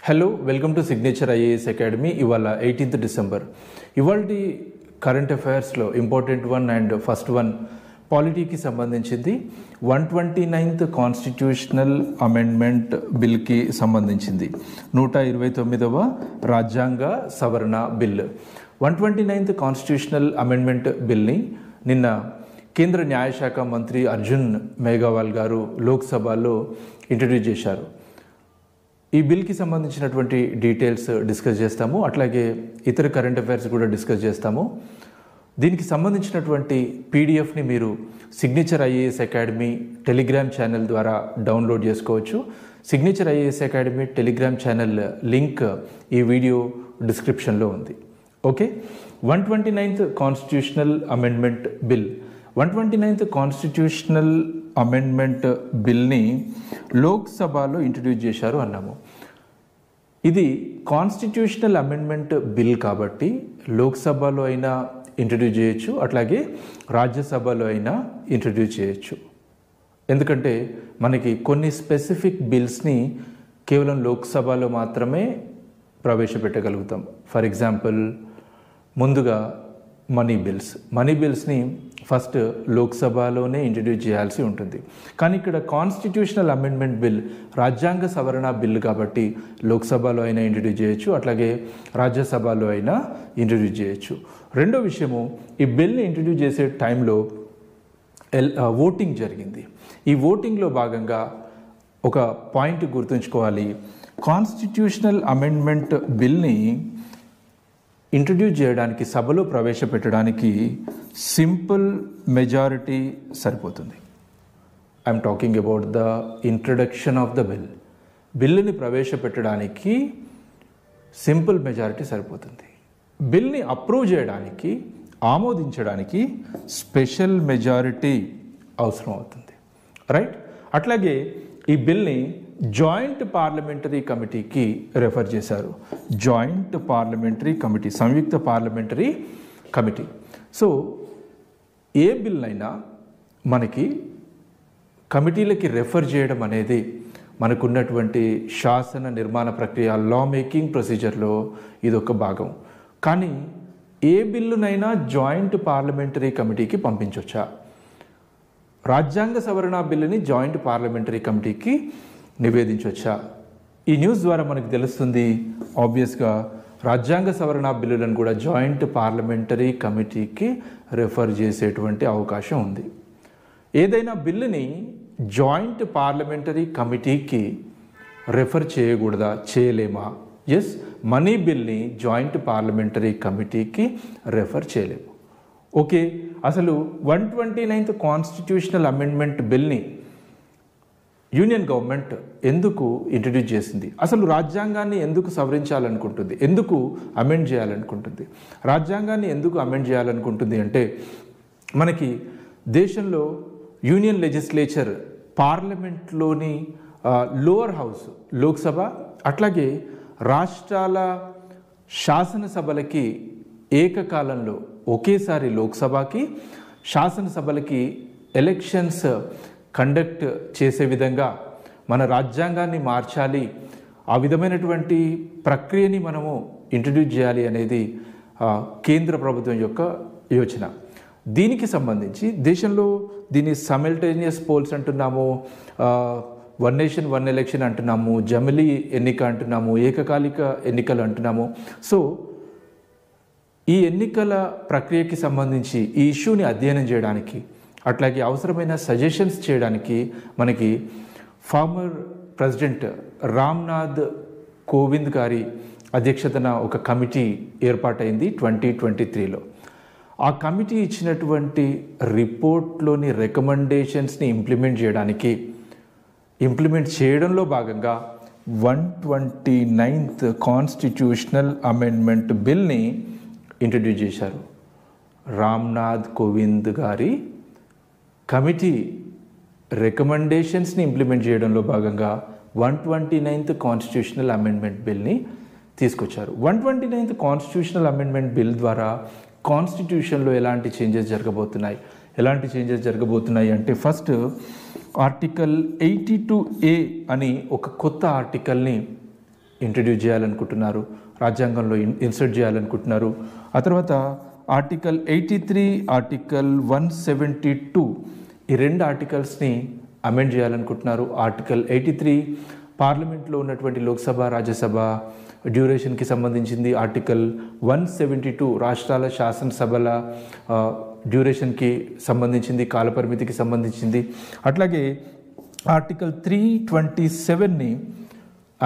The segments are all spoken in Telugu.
Hello welcome to signature IAS academy. ఇవాళ 18th డిసెంబర్. ఇవాళ కరెంట్ అఫైర్స్లో important one and first one పాలిటీకి సంబంధించింది. 129th కాన్స్టిట్యూషనల్ అమెండ్మెంట్ బిల్కి సంబంధించింది. 129వ రాజ్యాంగ సవరణ బిల్. 129th కాన్స్టిట్యూషనల్ అమెండ్మెంట్ బిల్ని నిన్న కేంద్ర న్యాయశాఖ మంత్రి అర్జున్ మేఘవాల్ గారు లోక్సభలో ఇంట్రడ్యూస్ చేశారు. ఈ బిల్కి సంబంధించినటువంటి డీటెయిల్స్ డిస్కస్ చేస్తాము, అట్లాగే ఇతర కరెంట్ అఫైర్స్ కూడా డిస్కస్ చేస్తాము. దీనికి సంబంధించినటువంటి పీడిఎఫ్ని మీరు signature IAS academy Telegram channel ద్వారా డౌన్లోడ్ చేసుకోవచ్చు. Signature IAS academy Telegram channel link ఈ వీడియో డిస్క్రిప్షన్లో ఉంది. Okay, 129th constitutional amendment bill. 129th constitutional amendment బిల్ని లోక్సభలో ఇంట్రడ్యూస్ చేశారు అన్నాము. ఇది కాన్స్టిట్యూషనల్ అమెండ్మెంట్ బిల్ కాబట్టి లోక్సభలో అయినా ఇంట్రడ్యూస్ చేయొచ్చు, అట్లాగే రాజ్యసభలో అయినా ఇంట్రడ్యూస్ చేయొచ్చు. ఎందుకంటే మనకి కొన్ని స్పెసిఫిక్ బిల్స్ని కేవలం లోక్సభలో మాత్రమే ప్రవేశపెట్టగలుగుతాం. ఫర్ ఎగ్జాంపుల్, ముందుగా మనీ బిల్స్ని ఫస్ట్ లోక్సభలోనే ఇంట్రడ్యూస్ చేయాల్సి ఉంటుంది. కానీ ఇక్కడ కాన్స్టిట్యూషనల్ అమెండ్మెంట్ బిల్ రాజ్యాంగ సవరణ బిల్ కాబట్టి లోక్సభలో అయినా ఇంట్రడ్యూస్ చేయొచ్చు, అట్లాగే రాజ్యసభలో అయినా ఇంట్రడ్యూస్ చేయొచ్చు. రెండో విషయము, ఈ బిల్ని ఇంట్రడ్యూస్ చేసే టైంలో ఓటింగ్ జరిగింది. ఈ ఓటింగ్లో భాగంగా ఒక పాయింట్ గుర్తుంచుకోవాలి. కాన్స్టిట్యూషనల్ అమెండ్మెంట్ బిల్ని ఇంట్రడ్యూస్ చేయడానికి, సభలో ప్రవేశపెట్టడానికి సింపుల్ మెజారిటీ సరిపోతుంది. I'm talking about the introduction of the bill. బిల్లుని ప్రవేశపెట్టడానికి సింపుల్ మెజారిటీ సరిపోతుంది. బిల్ని అప్రూవ్ చేయడానికి, ఆమోదించడానికి స్పెషల్ మెజారిటీ అవసరం అవుతుంది. రైట్? అట్లాగే ఈ బిల్ని జాయింట్ పార్లమెంటరీ కమిటీకి రెఫర్ చేశారు. జాయింట్ పార్లమెంటరీ కమిటీ, సంయుక్త పార్లమెంటరీ కమిటీ. సో ఏ బిల్ అయినా మనకి కమిటీలకి రెఫర్ చేయడం అనేది మనకున్నటువంటి శాసన నిర్మాణ ప్రక్రియ, లా మేకింగ్ ప్రొసీజర్లో ఇదొక భాగం. కానీ ఏ బిల్లునైనా జాయింట్ పార్లమెంటరీ కమిటీకి పంపించవచ్చా? రాజ్యాంగ సవరణ బిల్లుని జాయింట్ పార్లమెంటరీ కమిటీకి నివేదించవచ్చా? ఈ న్యూస్ ద్వారా మనకు తెలుస్తుంది, ఆబ్వియస్గా రాజ్యాంగ సవరణ బిల్లులను కూడా జాయింట్ పార్లమెంటరీ కమిటీకి రెఫర్ చేసేటువంటి అవకాశం ఉంది. ఏదైనా బిల్లుని జాయింట్ పార్లమెంటరీ కమిటీకి రెఫర్ చేయకూడదా? చేయలేమా? ఎస్, మనీ బిల్ని జాయింట్ పార్లమెంటరీ కమిటీకి రెఫర్ చేయలేము. ఓకే, అసలు 129th కాన్స్టిట్యూషనల్ అమెండ్మెంట్ బిల్ని యూనియన్ గవర్నమెంట్ ఎందుకు ఇంట్రడ్యూస్ చేసింది? అసలు రాజ్యాంగాన్ని ఎందుకు సవరించాలనుకుంటుంది? ఎందుకు అమెండ్ చేయాలనుకుంటుంది? రాజ్యాంగాన్ని ఎందుకు అమెండ్ చేయాలనుకుంటుంది అంటే, మనకి దేశంలో యూనియన్ లెజిస్లేచర్, పార్లమెంట్లోని లోవర్ హౌస్ లోక్సభ, అట్లాగే రాష్ట్రాల శాసనసభలకి ఏకకాలంలో ఒకేసారి లోక్సభకి, శాసనసభలకి ఎలక్షన్స్ కండక్ట్ చేసే విధంగా మన రాజ్యాంగాన్ని మార్చాలి, ఆ విధమైనటువంటి ప్రక్రియని మనము ఇంట్రడ్యూస్ చేయాలి అనేది కేంద్ర ప్రభుత్వం యొక్క యోచన. దీనికి సంబంధించి దేశంలో దీన్ని సైమల్టేనియస్ పోల్స్ అంటున్నాము, వన్ నేషన్ వన్ ఎలక్షన్ అంటున్నాము, జమిలీ ఎన్నిక అంటున్నాము, ఏకకాలిక ఎన్నికలు అంటున్నాము. సో ఈ ఎన్నికల ప్రక్రియకి సంబంధించి ఈ ఇష్యూని అధ్యయనం చేయడానికి, అట్లాగే అవసరమైన సజెషన్స్ చేయడానికి మనకి ఫార్మర్ ప్రెసిడెంట్ రామ్నాథ్ కోవింద్ గారి అధ్యక్షతన ఒక కమిటీ ఏర్పాటైంది 2023లో. ఆ కమిటీ ఇచ్చినటువంటి రిపోర్ట్లోని రికమెండేషన్స్ని ఇంప్లిమెంట్ చేయడంలో భాగంగా 129th కాన్స్టిట్యూషనల్ అమెండ్మెంట్ బిల్ని ఇంట్రడ్యూస్ చేశారు. రామ్నాథ్ కోవింద్ గారి కమిటీ రికమెండేషన్స్ని ఇంప్లిమెంట్ చేయడంలో భాగంగా 129th కాన్స్టిట్యూషనల్ అమెండ్మెంట్ బిల్ని తీసుకొచ్చారు. 129th కాన్స్టిట్యూషనల్ అమెండ్మెంట్ బిల్ ద్వారా కాన్స్టిట్యూషన్లో ఎలాంటి చేంజెస్ జరగబోతున్నాయి అంటే, ఫస్ట్ ఆర్టికల్ 82A అని ఒక కొత్త ఆర్టికల్ని ఇంట్రడ్యూస్ చేయాలనుకుంటున్నారు, రాజ్యాంగంలో ఇన్సర్ట్ చేయాలనుకుంటున్నారు. ఆ తర్వాత ఆర్టికల్ 83, ఆర్టికల్ 172 ఈ 2 ఆర్టికల్స్ని అమెండ్ చేయాలనుకుంటున్నారు. ఆర్టికల్ 83 పార్లమెంట్లో ఉన్నటువంటి లోక్సభ, రాజ్యసభ డ్యూరేషన్కి సంబంధించింది. ఆర్టికల్ 172 రాష్ట్రాల శాసనసభల డ్యూరేషన్కి సంబంధించింది, కాలపరిమితికి సంబంధించింది. అట్లాగే ఆర్టికల్ 327ని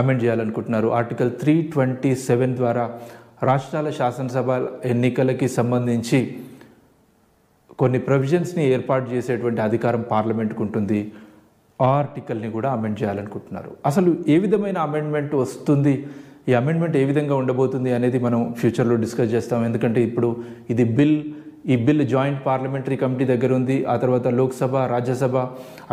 అమెండ్ చేయాలనుకుంటున్నారు. ఆర్టికల్ 327 ద్వారా రాష్ట్రాల శాసనసభ ఎన్నికలకి సంబంధించి కొన్ని ప్రొవిజన్స్ని ఏర్పాటు చేసేటువంటి అధికారం పార్లమెంట్కు ఉంటుంది. ఆ ఆర్టికల్ని కూడా అమెండ్ చేయాలనుకుంటున్నారు. అసలు ఏ విధమైన అమెండ్మెంట్ వస్తుంది, ఈ అమెండ్మెంట్ ఏ విధంగా ఉండబోతుంది అనేది మనం ఫ్యూచర్లో డిస్కస్ చేస్తాం. ఎందుకంటే ఇప్పుడు ఈ బిల్ జాయింట్ పార్లమెంటరీ కమిటీ దగ్గర ఉంది. ఆ తర్వాత లోక్సభ, రాజ్యసభ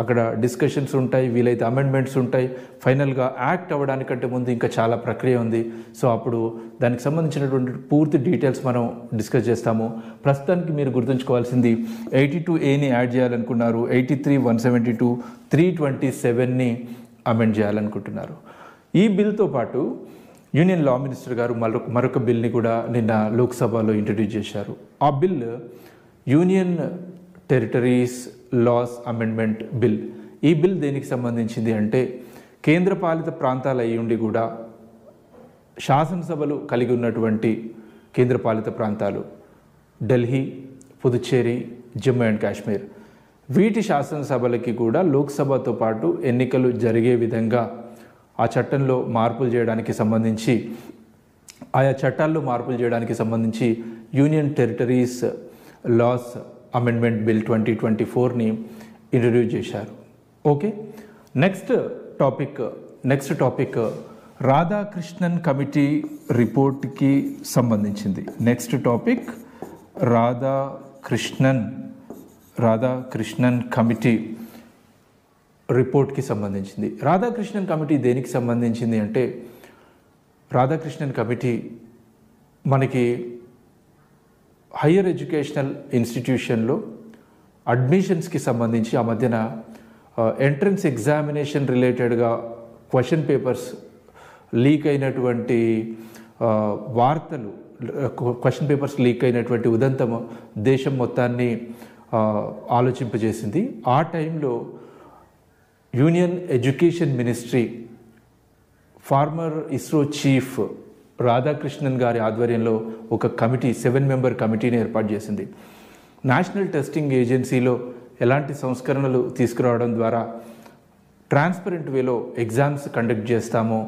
అక్కడ డిస్కషన్స్ ఉంటాయి, వీలైతే అమెండ్మెంట్స్ ఉంటాయి. ఫైనల్గా యాక్ట్ అవ్వడానికంటే ముందు ఇంకా చాలా ప్రక్రియ ఉంది. సో అప్పుడు దానికి సంబంధించినటువంటి పూర్తి డీటెయిల్స్ మనం డిస్కస్ చేస్తాము. ప్రస్తుతానికి మీరు గుర్తుంచుకోవాల్సింది 82Aని యాడ్ చేయాలనుకున్నారు, 83, 172, 327ని అమెండ్ చేయాలనుకుంటున్నారు. ఈ బిల్తో పాటు యూనియన్ లా మినిస్టర్ గారు మరొక బిల్ని కూడా నిన్న లోక్సభలో ఇంట్రడ్యూస్ చేశారు. ఆ bill union territories laws amendment bill. ఈ బిల్ దేనికి సంబంధించింది అంటే, కేంద్రపాలిత ప్రాంతాలు అయి ఉండి కూడా శాసనసభలు కలిగి ఉన్నటువంటి కేంద్రపాలిత ప్రాంతాలు ఢిల్లీ, పుదుచ్చేరి, జమ్మూ అండ్ కాశ్మీర్, వీటి శాసనసభలకి కూడా లోక్సభతో పాటు ఎన్నికలు జరిగే విధంగా ఆ చట్టంలో మార్పులు చేయడానికి సంబంధించి, ఆయా చట్టాల్లో మార్పులు చేయడానికి సంబంధించి union territories laws amendment bill 2024ని ఇంట్రడ్యూస్ చేశారు. Okay, next topic Radhakrishnan committee రిపోర్ట్కి సంబంధించింది. నెక్స్ట్ టాపిక్ రాధాకృష్ణన్ కమిటీ రిపోర్ట్కి సంబంధించింది. రాధాకృష్ణన్ కమిటీ దేనికి సంబంధించింది అంటే, రాధాకృష్ణన్ కమిటీ మనకి హయ్యర్ ఎడ్యుకేషనల్ ఇన్స్టిట్యూషన్లో అడ్మిషన్స్కి సంబంధించి ఆ మధ్యన ఎంట్రన్స్ ఎగ్జామినేషన్ రిలేటెడ్గా క్వశ్చన్ పేపర్స్ లీక్ అయినటువంటి వార్తలు, క్వశ్చన్ పేపర్స్ లీక్ అయినటువంటి ఉదంతం దేశం మొత్తాన్ని ఆలోచింపజేసింది. ఆ టైంలో union education ministry former ISRO chief Radhakrishnan గారి ఆధ్వర్యంలో ఒక కమిటీ, 7 మెంబర్ కమిటీని ఏర్పాటు చేసింది. నేషనల్ టెస్టింగ్ ఏజెన్సీలో ఎలాంటి సంస్కరణలు తీసుకురావడం ద్వారా ట్రాన్స్పరెంట్ వేలో ఎగ్జామ్స్ కండక్ట్ చేస్తామో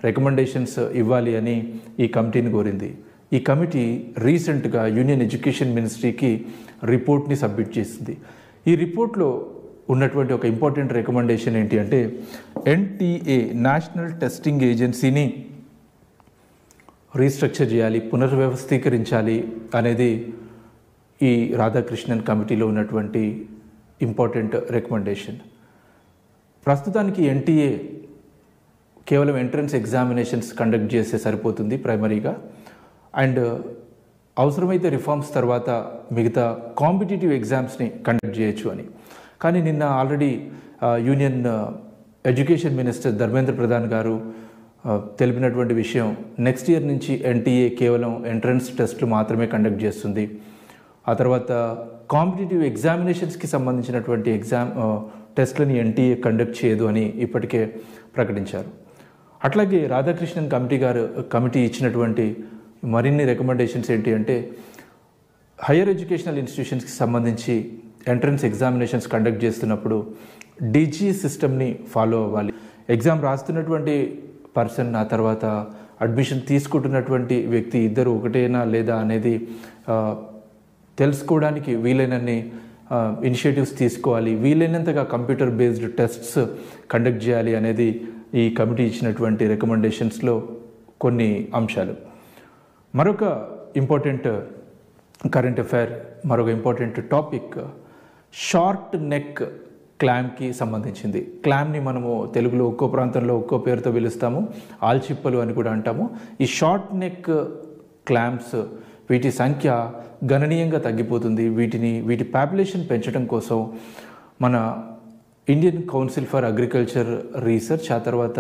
రికమెండేషన్స్ ఇవ్వాలి అని ఈ కమిటీని కోరింది. ఈ కమిటీ రీసెంట్గా యూనియన్ ఎడ్యుకేషన్ మినిస్ట్రీకి రిపోర్ట్ని సబ్మిట్ చేసింది. ఈ రిపోర్ట్లో ఉన్నటువంటి ఒక ఇంపార్టెంట్ రికమెండేషన్ ఏంటి అంటే, NTA నేషనల్ టెస్టింగ్ ఏజెన్సీని రీస్ట్రక్చర్ చేయాలి, పునర్వ్యవస్థీకరించాలి అనేది ఈ రాధాకృష్ణన్ కమిటీలో ఉన్నటువంటి ఇంపార్టెంట్ రికమెండేషన్. ప్రస్తుతానికి NTA కేవలం ఎంట్రన్స్ ఎగ్జామినేషన్స్ కండక్ట్ చేస్తే సరిపోతుంది ప్రైమరీగా, అండ్ అవసరమైతే రిఫార్మ్స్ తర్వాత మిగతా కాంపిటేటివ్ ఎగ్జామ్స్ని కండక్ట్ చేయొచ్చు అని. కానీ నిన్న already union education minister Dharmendra Pradhan గారు తెలిపినటువంటి విషయం, నెక్స్ట్ ఇయర్ నుంచి NTA కేవలం ఎంట్రన్స్ టెస్టులు మాత్రమే కండక్ట్ చేస్తుంది. ఆ తర్వాత కాంపిటేటివ్ ఎగ్జామినేషన్స్కి సంబంధించినటువంటి టెస్ట్లని NTA కండక్ట్ చేయదు అని ఇప్పటికే ప్రకటించారు. అట్లాగే రాధాకృష్ణన్ కమిటీ ఇచ్చినటువంటి మరిన్ని రికమెండేషన్స్ ఏంటి అంటే, హయ్యర్ ఎడ్యుకేషనల్ ఇన్స్టిట్యూషన్స్కి సంబంధించి ఎంట్రన్స్ ఎగ్జామినేషన్స్ కండక్ట్ చేస్తున్నప్పుడు DG సిస్టమ్ని ఫాలో అవ్వాలి. ఎగ్జామ్ రాస్తున్నటువంటి పర్సన్, ఆ తర్వాత అడ్మిషన్ తీసుకుంటున్నటువంటి వ్యక్తి ఇద్దరు ఒకటేనా లేదా అనేది తెలుసుకోవడానికి వీలైనన్ని ఇనిషియేటివ్స్ తీసుకోవాలి. వీలైనంతగా కంప్యూటర్ బేస్డ్ టెస్ట్స్ కండక్ట్ చేయాలి అనేది ఈ కమిటీ ఇచ్చినటువంటి రికమెండేషన్స్లో కొన్ని అంశాలు. మరొక ఇంపార్టెంట్ కరెంట్ అఫైర్, మరొక ఇంపార్టెంట్ టాపిక్ షార్ట్ నెక్ క్లామ్కి సంబంధించింది. క్లామ్ని మనము తెలుగులో ఒక్కో ప్రాంతంలో ఒక్కో పేరుతో పిలుస్తాము, ఆల్చిప్పలు అని కూడా అంటాము. ఈ షార్ట్ నెక్ క్లామ్స్, వీటి సంఖ్య గణనీయంగా తగ్గిపోతుంది. వీటి పాపులేషన్ పెంచడం కోసం మన Indian council for agriculture research, ఆ తర్వాత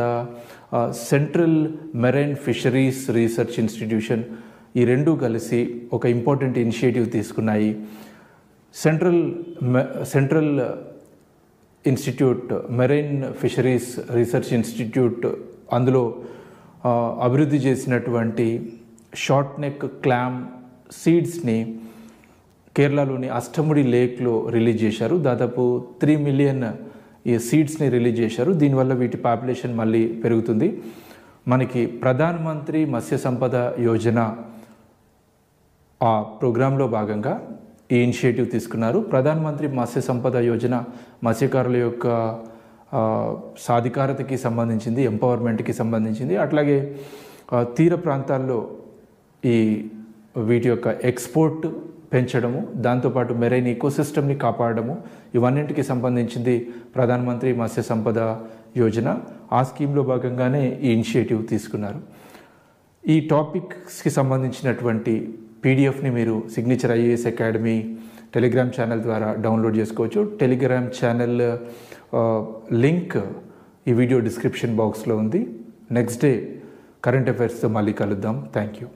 central marine fisheries research institution, ఈ రెండు కలిసి ఒక ఇంపార్టెంట్ ఇనిషియేటివ్ తీసుకున్నాయి. Central institute marine fisheries research institute అందులో అభివృద్ధి చేసినటువంటి షార్ట్ నెక్ క్లామ్ సీడ్స్ని కేరళలోని అష్టముడి లేక్లో రిలీజ్ చేశారు. దాదాపు 3 మిలియన్ ఈ సీడ్స్ని రిలీజ్ చేశారు. దీనివల్ల వీటి పాపులేషన్ మళ్ళీ పెరుగుతుంది. మనకి ప్రధాన మంత్రి మత్స్య సంపద యోజన ఆ ప్రోగ్రాంలో భాగంగా ఈ ఇనిషియేటివ్ తీసుకున్నారు. ప్రధాన మంత్రి మత్స్య సంపద యోజన మత్స్యకారుల యొక్క సాధికారతకి సంబంధించింది, ఎంపవర్మెంట్కి సంబంధించింది. అట్లాగే తీర ప్రాంతాల్లో వీటి యొక్క ఎక్స్పోర్ట్ పెంచడము, దాంతోపాటు మెరైన్ ఈకోసిస్టమ్ని కాపాడము, ఇవన్నింటికి సంబంధించింది ప్రధానమంత్రి మత్స్య సంపద యోజన. ఆ స్కీమ్లో భాగంగానే ఈ ఇనిషియేటివ్ తీసుకున్నారు. ఈ టాపిక్స్కి సంబంధించినటువంటి పీడిఎఫ్ని మీరు signature IAS academy Telegram channel ద్వారా డౌన్లోడ్ చేసుకోవచ్చు. టెలిగ్రామ్ ఛానల్ లింక్ ఈ వీడియో డిస్క్రిప్షన్ బాక్స్లో ఉంది. నెక్స్ట్ డే కరెంట్ అఫైర్స్తో మళ్ళీ కలుద్దాం. Thank you.